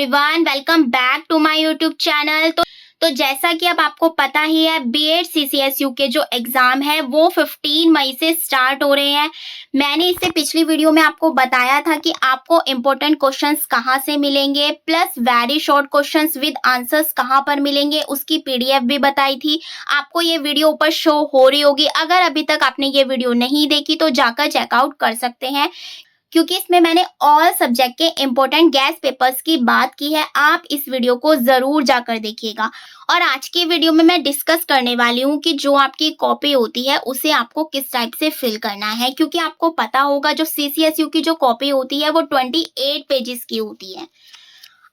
Everyone, welcome back to my YouTube channel. तो जैसा कि अब आपको पता ही है, बीएड सीसीएसयू के जो एग्जाम है वो 15 मई से स्टार्ट हो रहे हैं। मैंने इससे पिछली वीडियो में आपको बताया था कि आपको इम्पोर्टेंट क्वेश्चंस कहाँ से मिलेंगे, plus very short questions with answers कहाँ पर मिलेंगे, उसकी पीडीएफ भी बताई थी। आपको ये वीडियो ऊपर शो हो रही होगी। अगर अभी तक आपने ये वीडियो नहीं देखी तो जाकर चेकआउट कर सकते हैं, क्योंकि इसमें मैंने ऑल सब्जेक्ट के इम्पोर्टेंट गैस पेपर्स की बात की है। आप इस वीडियो को जरूर जाकर देखिएगा। और आज की वीडियो में मैं डिस्कस करने वाली हूँ कि जो आपकी कॉपी होती है उसे आपको किस टाइप से फिल करना है, क्योंकि आपको पता होगा जो सीसीएसयू की जो कॉपी होती है वो 28 पेजेस की होती है।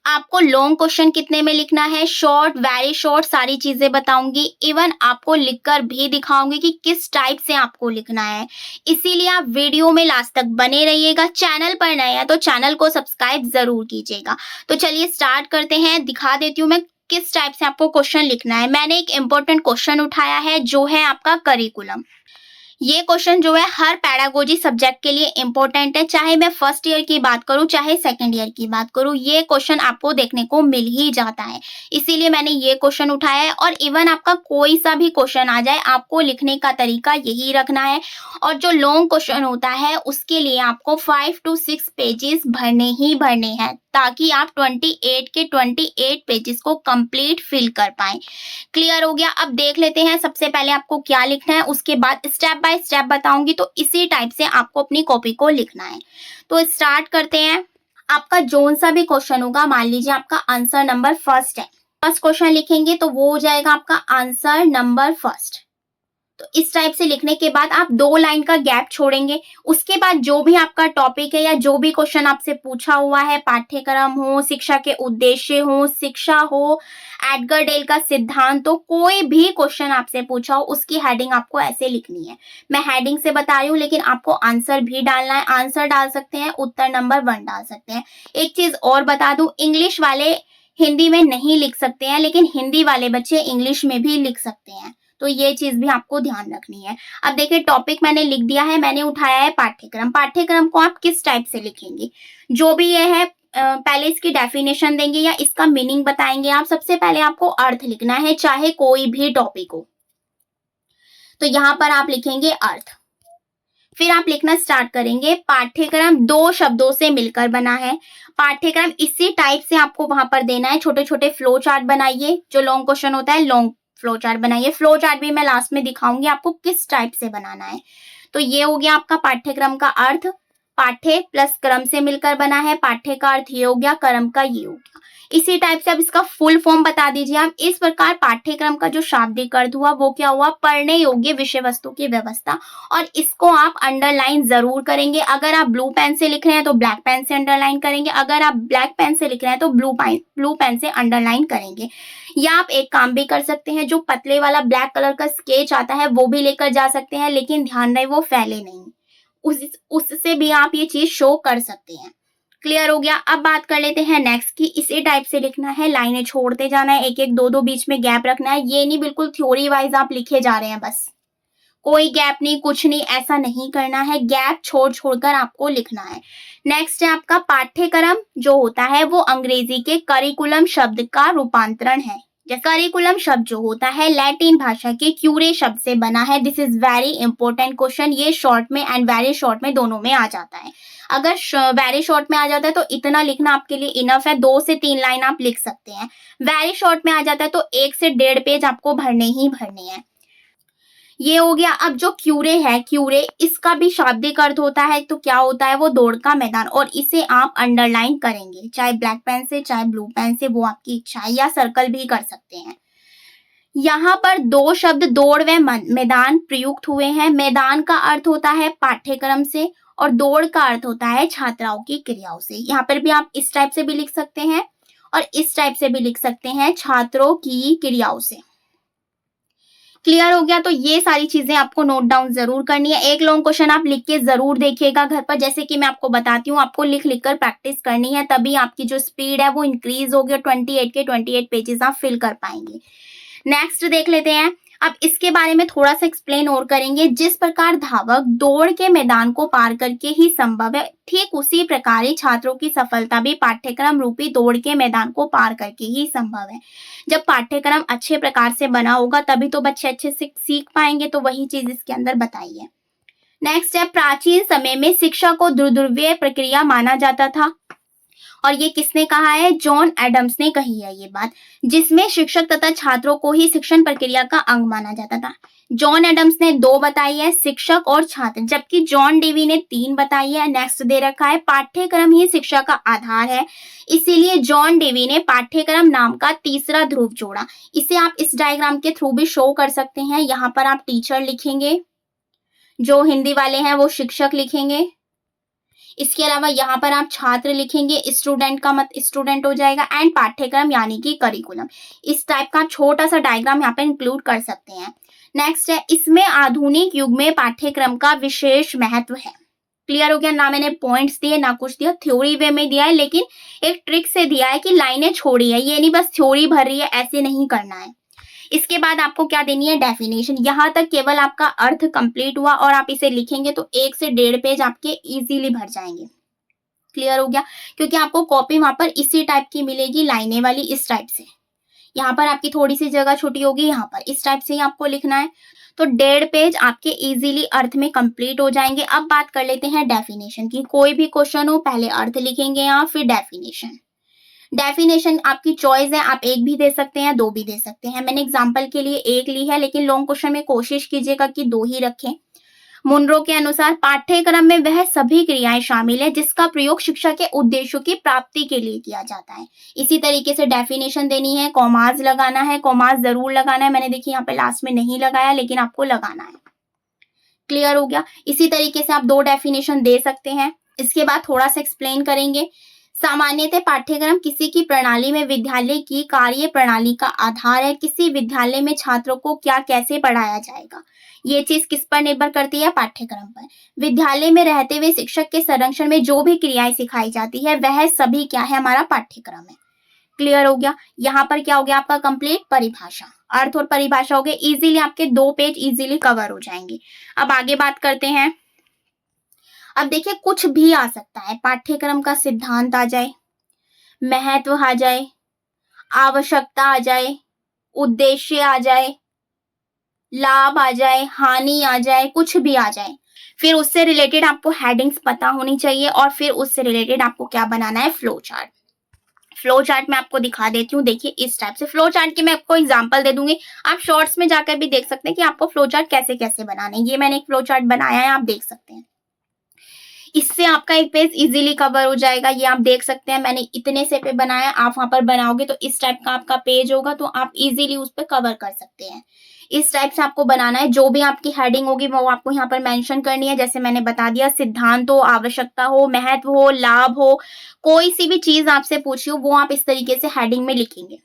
आपको लॉन्ग क्वेश्चन कितने में लिखना है, शॉर्ट, वेरी शॉर्ट, सारी चीजें बताऊंगी। इवन आपको लिखकर भी दिखाऊंगी कि किस टाइप से आपको लिखना है। इसीलिए आप वीडियो में लास्ट तक बने रहिएगा। चैनल पर नए हैं तो चैनल को सब्सक्राइब जरूर कीजिएगा। तो चलिए स्टार्ट करते हैं। दिखा देती हूँ मैं किस टाइप से आपको क्वेश्चन लिखना है। मैंने एक इम्पोर्टेंट क्वेश्चन उठाया है जो है आपका करिकुलम। ये क्वेश्चन जो है हर पैडागोजी सब्जेक्ट के लिए इंपॉर्टेंट है, चाहे मैं फर्स्ट ईयर की बात करूं चाहे सेकंड ईयर की बात करूं, ये क्वेश्चन आपको देखने को मिल ही जाता है। इसीलिए मैंने ये क्वेश्चन उठाया है। और इवन आपका कोई सा भी क्वेश्चन आ जाए, आपको लिखने का तरीका यही रखना है। और जो लॉन्ग क्वेश्चन होता है उसके लिए आपको 5 to 6 पेजेस भरने ही भरने हैं, ताकि आप 28 के 28 पेजेस को कंप्लीट फिल कर पाएं। क्लियर हो गया? अब देख लेते हैं सबसे पहले आपको क्या लिखना है, उसके बाद स्टेप बाय स्टेप बताऊंगी। तो इसी टाइप से आपको अपनी कॉपी को लिखना है। तो स्टार्ट करते हैं। आपका जोन सा भी क्वेश्चन होगा, मान लीजिए आपका आंसर नंबर फर्स्ट है, फर्स्ट क्वेश्चन लिखेंगे तो वो हो जाएगा आपका आंसर नंबर फर्स्ट। तो इस टाइप से लिखने के बाद आप 2 लाइन का गैप छोड़ेंगे। उसके बाद जो भी आपका टॉपिक है या जो भी क्वेश्चन आपसे पूछा हुआ है, पाठ्यक्रम हो, शिक्षा के उद्देश्य हो, शिक्षा हो, एडगर डेल का सिद्धांत हो, कोई भी क्वेश्चन आपसे पूछा हो उसकी हेडिंग आपको ऐसे लिखनी है। मैं हेडिंग से बता रही हूँ, लेकिन आपको आंसर भी डालना है। आंसर डाल सकते हैं, उत्तर नंबर 1 डाल सकते हैं। एक चीज और बता दूं, इंग्लिश वाले हिंदी में नहीं लिख सकते हैं, लेकिन हिंदी वाले बच्चे इंग्लिश में भी लिख सकते हैं। तो ये चीज भी आपको ध्यान रखनी है। अब देखिए, टॉपिक मैंने लिख दिया है, मैंने उठाया है पाठ्यक्रम। पाठ्यक्रम को आप किस टाइप से लिखेंगे, जो भी ये है पहले इसकी डेफिनेशन देंगे या इसका मीनिंग बताएंगे आप। सबसे पहले आपको अर्थ लिखना है, चाहे कोई भी टॉपिक हो। तो यहाँ पर आप लिखेंगे अर्थ। फिर आप लिखना स्टार्ट करेंगे, पाठ्यक्रम 2 शब्दों से मिलकर बना है। पाठ्यक्रम इसी टाइप से आपको वहां पर देना है। छोटे छोटे फ्लो चार्ट बनाइए। जो लॉन्ग क्वेश्चन होता है लॉन्ग फ्लो चार्ट बनाइए। फ्लो चार्ट भी मैं लास्ट में दिखाऊंगी आपको किस टाइप से बनाना है। तो ये हो गया आपका पाठ्यक्रम का अर्थ। पाठ्य प्लस क्रम से मिलकर बना है। पाठ्य का अर्थ ये हो गया, क्रम का ये हो गया। इसी टाइप से अब इसका फुल फॉर्म बता दीजिए आप। इस प्रकार पाठ्यक्रम का जो शाब्दिक अर्थ हुआ वो क्या हुआ, पढ़ने योग्य विषय वस्तु की व्यवस्था। और इसको आप अंडरलाइन जरूर करेंगे। अगर आप ब्लू पेन से लिख रहे हैं तो ब्लैक पेन से अंडरलाइन करेंगे। अगर आप ब्लैक पेन से लिख रहे हैं तो ब्लू पेन से अंडरलाइन करेंगे। या आप एक काम भी कर सकते हैं, जो पतले वाला ब्लैक कलर का स्केच आता है वो भी लेकर जा सकते हैं, लेकिन ध्यान रहे वो फैले नहीं। उससे भी आप ये चीज शो कर सकते हैं। क्लियर हो गया? अब बात कर लेते हैं नेक्स्ट की। इसी टाइप से लिखना है, लाइनें छोड़ते जाना है, एक एक दो दो बीच में गैप रखना है। ये नहीं बिल्कुल थ्योरी वाइज आप लिखे जा रहे हैं, बस कोई गैप नहीं, कुछ नहीं, ऐसा नहीं करना है। गैप छोड़ छोड़कर आपको लिखना है। नेक्स्ट है आपका पाठ्यक्रम। जो होता है वो अंग्रेजी के करिकुलम शब्द का रूपांतरण है। करिकुलम शब्द जो होता है लैटिन भाषा के क्यूरे शब्द से बना है। This is very important question. ये शॉर्ट में एंड वेरी शॉर्ट में दोनों में आ जाता है। अगर वेरी शॉर्ट में आ जाता है तो इतना लिखना आपके लिए इनफ है। 2 से 3 लाइन आप लिख सकते हैं। वेरी शॉर्ट में आ जाता है तो 1 से 1.5 पेज आपको भरने ही भरने हैं। ये हो गया। अब जो क्यूरे है, क्यूरे इसका भी शाब्दिक अर्थ होता है। तो क्या होता है, वो दौड़ का मैदान। और इसे आप अंडरलाइन करेंगे, चाहे ब्लैक पेन से चाहे ब्लू पेन से, वो आपकी इच्छा है, या सर्कल भी कर सकते हैं। यहाँ पर 2 शब्द दौड़ व मैदान प्रयुक्त हुए हैं। मैदान का अर्थ होता है पाठ्यक्रम से और दौड़ का अर्थ होता है छात्राओं की क्रियाओं से। यहाँ पर भी आप इस टाइप से भी लिख सकते हैं और इस टाइप से भी लिख सकते हैं, छात्रों की क्रियाओं से। क्लियर हो गया? तो ये सारी चीजें आपको नोट डाउन जरूर करनी है। एक लॉन्ग क्वेश्चन आप लिख के जरूर देखिएगा घर पर। जैसे कि मैं आपको बताती हूँ, आपको लिख लिख कर प्रैक्टिस करनी है, तभी आपकी जो स्पीड है वो इंक्रीज होगी और 28 के 28 पेजेस आप फिल कर पाएंगे। नेक्स्ट देख लेते हैं। अब इसके बारे में थोड़ा सा एक्सप्लेन और करेंगे। जिस प्रकार धावक दौड़ के मैदान को पार करके ही संभव है, ठीक उसी प्रकार ही छात्रों की सफलता भी पाठ्यक्रम रूपी दौड़ के मैदान को पार करके ही संभव है। जब पाठ्यक्रम अच्छे प्रकार से बना होगा तभी तो बच्चे अच्छे से सीख पाएंगे, तो वही चीज इसके अंदर बताई है। नेक्स्ट है, प्राचीन समय में शिक्षा को ध्रुवीय प्रक्रिया माना जाता था, और ये किसने कहा है? जॉन एडम्स ने कही है ये बात, जिसमें शिक्षक तथा छात्रों को ही शिक्षण प्रक्रिया का अंग माना जाता था। जॉन एडम्स ने 2 बताई है, शिक्षक और छात्र, जबकि जॉन डेवी ने 3 बताई है। नेक्स्ट दे रखा है, पाठ्यक्रम ही शिक्षा का आधार है, इसीलिए जॉन डेवी ने पाठ्यक्रम नाम का तीसरा ध्रुव जोड़ा। इसे आप इस डायग्राम के थ्रू भी शो कर सकते हैं। यहाँ पर आप टीचर लिखेंगे, जो हिंदी वाले हैं वो शिक्षक लिखेंगे, इसके अलावा यहाँ पर आप छात्र लिखेंगे, स्टूडेंट का मत स्टूडेंट हो जाएगा, एंड पाठ्यक्रम यानी कि करिकुलम। इस टाइप का छोटा सा डायग्राम यहाँ पे इंक्लूड कर सकते हैं। नेक्स्ट है, इसमें आधुनिक युग में पाठ्यक्रम का विशेष महत्व है। क्लियर हो गया? ना मैंने पॉइंट्स दिए ना कुछ दिया, थ्योरी वे में दिया है, लेकिन एक ट्रिक से दिया है कि लाइनें छोड़ी है, ये नहीं बस थ्योरी भर रही है, ऐसे नहीं करना है। इसके बाद आपको क्या देनी है? डेफिनेशन। यहाँ तक केवल आपका अर्थ कंप्लीट हुआ और आप इसे लिखेंगे तो 1 से 1.5 पेज आपके इजीली भर जाएंगे। क्लियर हो गया? क्योंकि आपको कॉपी वहां पर इसी टाइप की मिलेगी, लाइनें वाली, इस टाइप से। यहाँ पर आपकी थोड़ी सी जगह छोटी होगी, यहाँ पर इस टाइप से ही आपको लिखना है, तो 1.5 पेज आपके इजीली अर्थ में कंप्लीट हो जाएंगे। अब बात कर लेते हैं डेफिनेशन की। कोई भी क्वेश्चन हो, पहले अर्थ लिखेंगे यहाँ, फिर डेफिनेशन। डेफिनेशन आपकी चॉइस है, आप 1 भी दे सकते हैं, 2 भी दे सकते हैं। मैंने एग्जांपल के लिए 1 ली है, लेकिन लॉन्ग क्वेश्चन में कोशिश कीजिएगा कि 2 ही रखें। मुनरो के अनुसार पाठ्यक्रम में वह सभी क्रियाएं शामिल है जिसका प्रयोग शिक्षा के उद्देश्यों की प्राप्ति के लिए किया जाता है। इसी तरीके से डेफिनेशन देनी है, कॉमास लगाना है, कॉमास जरूर लगाना है। मैंने देखिए यहाँ पे लास्ट में नहीं लगाया, लेकिन आपको लगाना है। क्लियर हो गया? इसी तरीके से आप 2 डेफिनेशन दे सकते हैं। इसके बाद थोड़ा सा एक्सप्लेन करेंगे। सामान्यतः पाठ्यक्रम किसी की प्रणाली में विद्यालय की कार्य प्रणाली का आधार है। किसी विद्यालय में छात्रों को क्या कैसे पढ़ाया जाएगा, ये चीज किस पर निर्भर करती है? पाठ्यक्रम पर। विद्यालय में रहते हुए शिक्षक के संरक्षण में जो भी क्रियाएं सिखाई जाती है वह सभी क्या है? हमारा पाठ्यक्रम है। क्लियर हो गया? यहाँ पर क्या हो गया आपका कंप्लीट? परिभाषा, अर्थ और परिभाषा हो गए। इजीली आपके 2 पेज इजीली कवर हो जाएंगे। अब आगे बात करते हैं। अब देखिए, कुछ भी आ सकता है, पाठ्यक्रम का सिद्धांत आ जाए, महत्व आ जाए, आवश्यकता आ जाए, उद्देश्य आ जाए, लाभ आ जाए, हानि आ जाए, कुछ भी आ जाए। फिर उससे रिलेटेड आपको हेडिंग्स पता होनी चाहिए, और फिर उससे रिलेटेड आपको क्या बनाना है? Flow chart. फ्लो चार्ट मैं आपको दिखा देती हूँ। देखिए इस टाइप से फ्लो चार्ट की मैं आपको एग्जांपल दे दूंगी, आप शॉर्ट्स में जाकर भी देख सकते हैं कि आपको फ्लो चार्ट कैसे कैसे बनाने हैं। ये मैंने एक फ्लो चार्ट बनाया है, आप देख सकते हैं। इससे आपका एक पेज इजीली कवर हो जाएगा। ये आप देख सकते हैं, मैंने इतने से पे बनाया, आप वहां पर बनाओगे तो इस टाइप का आपका पेज होगा, तो आप इजीली उस पर कवर कर सकते हैं। इस टाइप से आपको बनाना है। जो भी आपकी हेडिंग होगी वो आपको यहाँ पर मेंशन करनी है। जैसे मैंने बता दिया, सिद्धांत हो, आवश्यकता हो, महत्व हो, लाभ हो, कोई सी भी चीज आपसे पूछी हो वो आप इस तरीके से हेडिंग में लिखेंगे।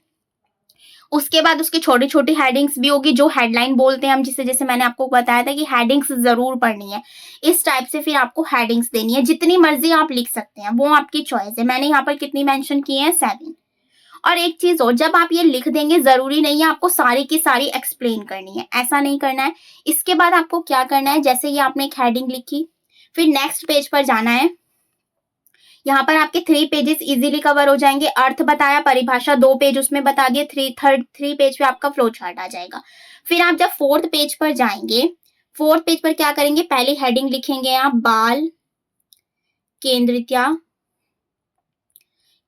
उसके बाद उसकी छोटी छोटी हेडिंग्स भी होगी, जो हेडलाइन बोलते हैं हम, जिसे जैसे मैंने आपको बताया था कि हेडिंग्स जरूर पढ़नी है। इस टाइप से फिर आपको हेडिंग्स देनी है, जितनी मर्जी आप लिख सकते हैं, वो आपकी चॉइस है। मैंने यहाँ पर कितनी मेंशन की है? 7। और एक चीज और, जब आप ये लिख देंगे जरूरी नहीं है आपको सारी की सारी एक्सप्लेन करनी है, ऐसा नहीं करना है। इसके बाद आपको क्या करना है, जैसे ये आपने एक हेडिंग लिखी, फिर नेक्स्ट पेज पर जाना है। यहाँ पर आपके 3 पेजेस इजीली कवर हो जाएंगे। अर्थ बताया, परिभाषा 2 पेज उसमें बता दिए, 3 पेज पे आपका फ्लो चार्ट आ जाएगा। फिर आप जब 4th पेज पर जाएंगे, 4th पेज पर क्या करेंगे? पहली हेडिंग लिखेंगे आप, बाल केंद्रितता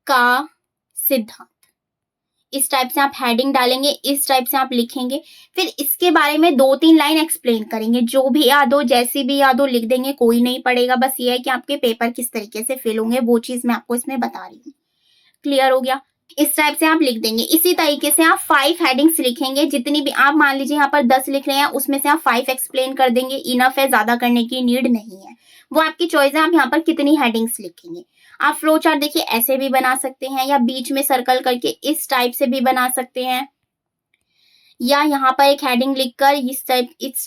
का सिद्धांत। इस टाइप से आप हेडिंग डालेंगे, इस टाइप से आप लिखेंगे। फिर इसके बारे में 2-3 लाइन एक्सप्लेन करेंगे, जो भी याद हो, जैसी भी याद हो लिख देंगे, कोई नहीं पड़ेगा। बस ये है कि आपके पेपर किस तरीके से फिल होंगे, वो चीज मैं आपको इसमें बता रही हूँ। क्लियर हो गया? इस टाइप से आप लिख देंगे। इसी तरीके से आप 5 हेडिंग्स लिखेंगे, जितनी भी आप मान लीजिए यहाँ पर 10 लिख रहे हैं, उसमें से आप 5 एक्सप्लेन कर देंगे, इनफ है, ज्यादा करने की नीड नहीं है। वो आपकी चॉइस है, आप यहाँ पर कितनी हेडिंग्स लिखेंगे। आप फ्लो चार्ट देखिए ऐसे भी बना सकते हैं, या बीच में सर्कल करके इस टाइप से भी बना सकते हैं, या यहाँ पर एक हेडिंग लिखकर इस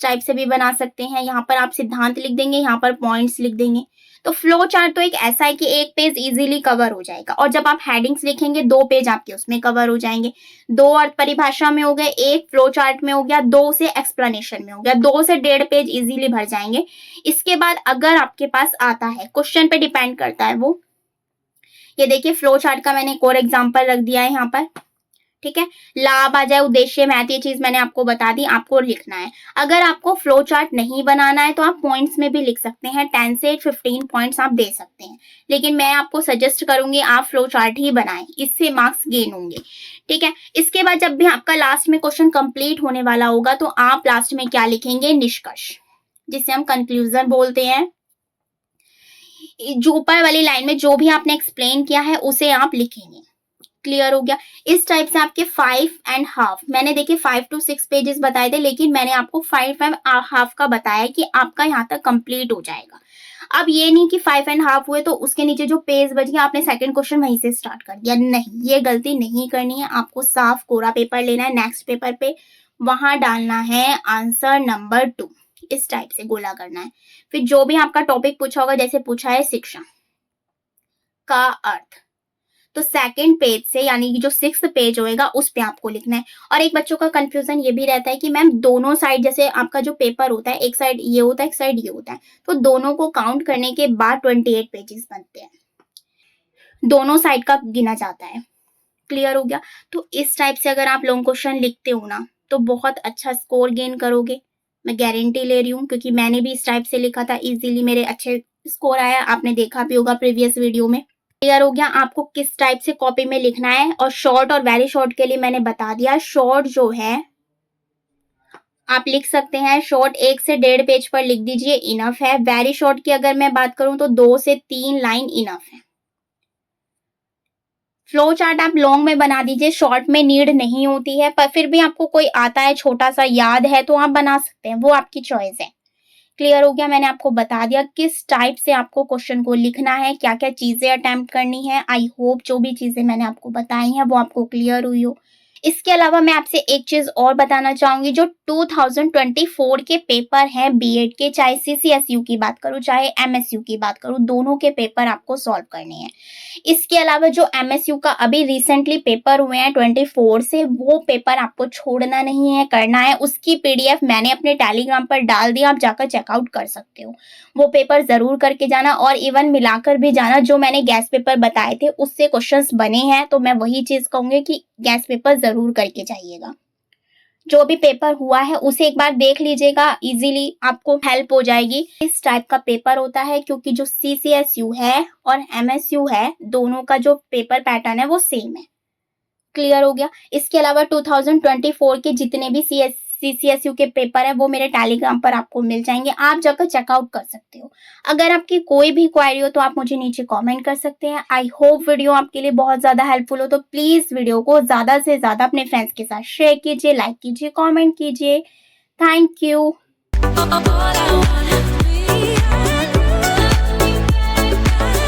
टाइप से भी बना सकते हैं। यहाँ पर आप सिद्धांत लिख देंगे, यहाँ पर पॉइंट्स लिख देंगे। तो फ्लो चार्ट तो एक ऐसा है कि एक पेज इजीली कवर हो जाएगा, और जब आप हेडिंग्स लिखेंगे 2 पेज आपके उसमें कवर हो जाएंगे। 2 अर्थ परिभाषा में हो गए, 1 फ्लो चार्ट में हो गया, 2 से एक्सप्लेनेशन में हो गया, 2 से 1.5 पेज इजीली भर जाएंगे। इसके बाद अगर आपके पास आता है, क्वेश्चन पे डिपेंड करता है वो, ये देखिए फ्लो चार्ट का मैंने एक और एग्जाम्पल रख दिया है यहाँ पर, ठीक है। लाभ आ जाए, उद्देश्य, महत्व, ये चीज मैंने आपको बता दी, आपको लिखना है। अगर आपको फ्लो चार्ट नहीं बनाना है तो आप पॉइंट्स में भी लिख सकते हैं, 10 से 15 पॉइंट्स आप दे सकते हैं, लेकिन मैं आपको सजेस्ट करूंगी आप फ्लो चार्ट ही बनाएं, इससे मार्क्स गेन होंगे, ठीक है। इसके बाद जब भी आपका लास्ट में क्वेश्चन कंप्लीट होने वाला होगा तो आप लास्ट में क्या लिखेंगे, निष्कर्ष, जिसे हम कंक्लूजन बोलते हैं। जो ऊपर वाली लाइन में जो भी आपने एक्सप्लेन किया है उसे आप लिखेंगे। क्लियर हो गया। इस टाइप से आपके 5.5, मैंने देखिए 5 to 6 पेजेस बताए थे, लेकिन मैंने आपको 5.5 का बताया कि आपका यहाँ तक कंप्लीट हो जाएगा। अब ये नहीं कि 5.5 हुए तो उसके नीचे जो पेज बच गया आपने सेकंड क्वेश्चन वहीं से स्टार्ट कर दिया, नहीं, ये गलती नहीं करनी है। आपको साफ कोरा पेपर लेना है, नेक्स्ट पेपर पे वहां डालना है आंसर नंबर 2, इस टाइप से गोला करना है। फिर जो भी आपका टॉपिक पूछा होगा, जैसे पूछा है शिक्षा का अर्थ, तो सेकंड पेज से यानी कि जो 6th पेज होएगा उस पे आपको लिखना है। और एक बच्चों का कंफ्यूजन ये भी रहता है कि मैम दोनों साइड, जैसे आपका जो पेपर होता है एक साइड ये होता है एक साइड ये होता है, तो दोनों को काउंट करने के बाद 28 पेजेस बनते हैं, दोनों साइड का गिना जाता है। क्लियर हो गया। तो इस टाइप से अगर आप लॉन्ग क्वेश्चन लिखते हो ना तो बहुत अच्छा स्कोर गेन करोगे, मैं गारंटी ले रही हूँ, क्योंकि मैंने भी इस टाइप से लिखा था, इजीली मेरे अच्छे स्कोर आया, आपने देखा भी होगा प्रीवियस वीडियो में। क्लियर हो गया आपको किस टाइप से कॉपी में लिखना है। और शॉर्ट और वेरी शॉर्ट के लिए मैंने बता दिया, शॉर्ट जो है आप लिख सकते हैं, शॉर्ट 1 से 1.5 पेज पर लिख दीजिए, इनफ है। वेरी शॉर्ट की अगर मैं बात करूं तो 2 से 3 लाइन इनफ है। फ्लो चार्ट आप लॉन्ग में बना दीजिए, शॉर्ट में नीड नहीं होती है, पर फिर भी आपको कोई आता है छोटा सा याद है तो आप बना सकते हैं, वो आपकी चॉइस है। क्लियर हो गया। मैंने आपको बता दिया किस टाइप से आपको क्वेश्चन को लिखना है, क्या क्या चीजें अटेम्प्ट करनी है। आई होप जो भी चीजें मैंने आपको बताई हैं वो आपको क्लियर हुई हो। इसके अलावा मैं आपसे एक चीज और बताना चाहूंगी, जो 2024 के पेपर हैं बीएड के, चाहे सीसीएसयू की बात करूं चाहे एमएसयू की बात करूं, दोनों के पेपर आपको सॉल्व करने हैं। इसके अलावा जो एमएसयू का अभी रिसेंटली पेपर हुए हैं 24 से, वो पेपर आपको छोड़ना नहीं है, करना है। उसकी पीडीएफ मैंने अपने टेलीग्राम पर डाल दिया, आप जाकर चेकआउट कर सकते हो। वो पेपर जरूर करके जाना, और इवन मिलाकर भी जाना, जो मैंने गैस पेपर बताए थे उससे क्वेश्चंस बने हैं, तो मैं वही चीज कहूंगी कि गैस पेपर जरूर करके जाइएगा। जो भी पेपर हुआ है उसे एक बार देख लीजिएगा, इजीली आपको हेल्प हो जाएगी। इस टाइप का पेपर होता है, क्योंकि जो सीसीएसयू है और एमएसयू है, दोनों का जो पेपर पैटर्न है वो सेम है। क्लियर हो गया। इसके अलावा 2024 के जितने भी सीसीएसयू के पेपर है वो मेरे टेलीग्राम पर आपको मिल जाएंगे, आप जाकर चेकआउट कर सकते हो। अगर आपकी कोई भी क्वेरी हो तो आप मुझे नीचे कमेंट कर सकते हैं। आई होप वीडियो आपके लिए बहुत ज्यादा हेल्पफुल हो, तो प्लीज वीडियो को ज्यादा से ज्यादा अपने फ्रेंड्स के साथ शेयर कीजिए, लाइक कीजिए, कॉमेंट कीजिए। Thank you.